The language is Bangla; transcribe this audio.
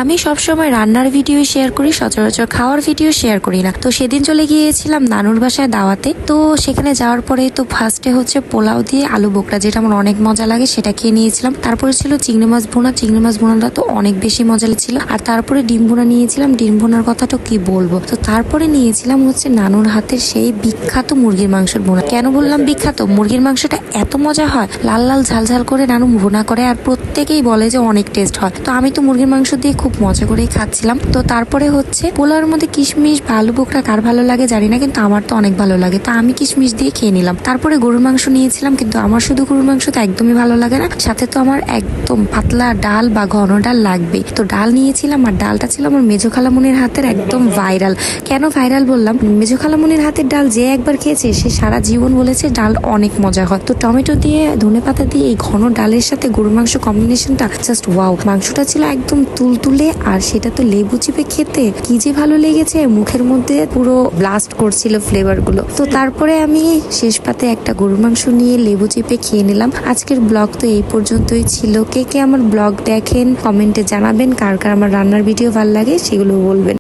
আমি সবসময় রান্নার ভিডিও শেয়ার করি, সচরাচর খাওয়ার ভিডিও শেয়ার করি না। তো সেদিন চলে গিয়েছিলাম নানুর বাসায় দাওয়াতে। তো সেখানে যাওয়ার পরে তো ফার্স্টে হচ্ছে পোলাও দিয়ে আলু বোকরা, যেটা আমার অনেক মজা লাগে, সেটা খেয়ে নিয়েছিলাম। তারপরে ছিল চিংড়ি মাছ ভুনা। চিংড়ি মাছ ভুনাটা তো অনেক বেশি মজা ছিল। আর তারপরে ডিম ভুনা নিয়েছিলাম। ডিম ভুনার কথা তো কি বলবো। তো তারপরে নিয়েছিলাম হচ্ছে নানুর হাতের সেই বিখ্যাত মুরগির মাংসের ভুনা। কেন বললাম বিখ্যাত? মুরগির মাংসটা এত মজা হয়, লাল লাল ঝাল ঝাল করে নানু ভুনা করে, আর প্রত্যেকেই বলে যে অনেক টেস্ট হয়। তো আমি তো মুরগির মাংস দিয়ে খুব মজা করেই খাচ্ছিলাম। তো তারপরে হচ্ছে পোলাওর মধ্যে কিশমিশ বা আলু বোকরা কার ভালো লাগে জানি না, কিন্তু আমার তো অনেক ভালো লাগে। তো আমি কিশমিশ দিয়ে খেয়ে নিলাম। তারপরে গরুর মাংস নিয়েছিলাম, কিন্তু আমার শুধু গরুর মাংস তো একদমই ভালো লাগে না, সাথে তো আমার একদম পাতলা ডাল বা ঘন ডাল লাগবে। তো ডাল নিয়েছিলাম, আর ডালটা ছিল আমার মেজো খালামুনির হাতের একদম ভাইরাল। কেন ভাইরাল বললাম? মেজো খালামুনির হাতের ডাল যে একবার খেয়েছে সে সারা জীবন বলেছে ডাল অনেক মজা হয়। তো টমেটো দিয়ে, ধনেপাতা দিয়ে এই ঘন ডালের সাথে গরুর মাংস কম্বিনেশনটা জাস্ট ওয়াও। মাংসটা ছিল একদম তুলতুলে, আর সেটা তো লেবু চিপে খেতে কি যে ভালো লেগেছে, মুখের মধ্যে পুরো ব্লাস্ট করছিল ফ্লেভার গুলো। তো তারপরে আমি শেষ পাতে একটা গরুর মাংস নিয়ে লেবু চিপে খেয়ে নিলাম। আজকের ব্লগ তো এই পর্যন্তই ছিল। কে কে আমার ব্লগ দেখেন কমেন্টে জানাবেন, কার কার আমার রান্নার ভিডিও ভালো লাগে সেগুলো বলবেন।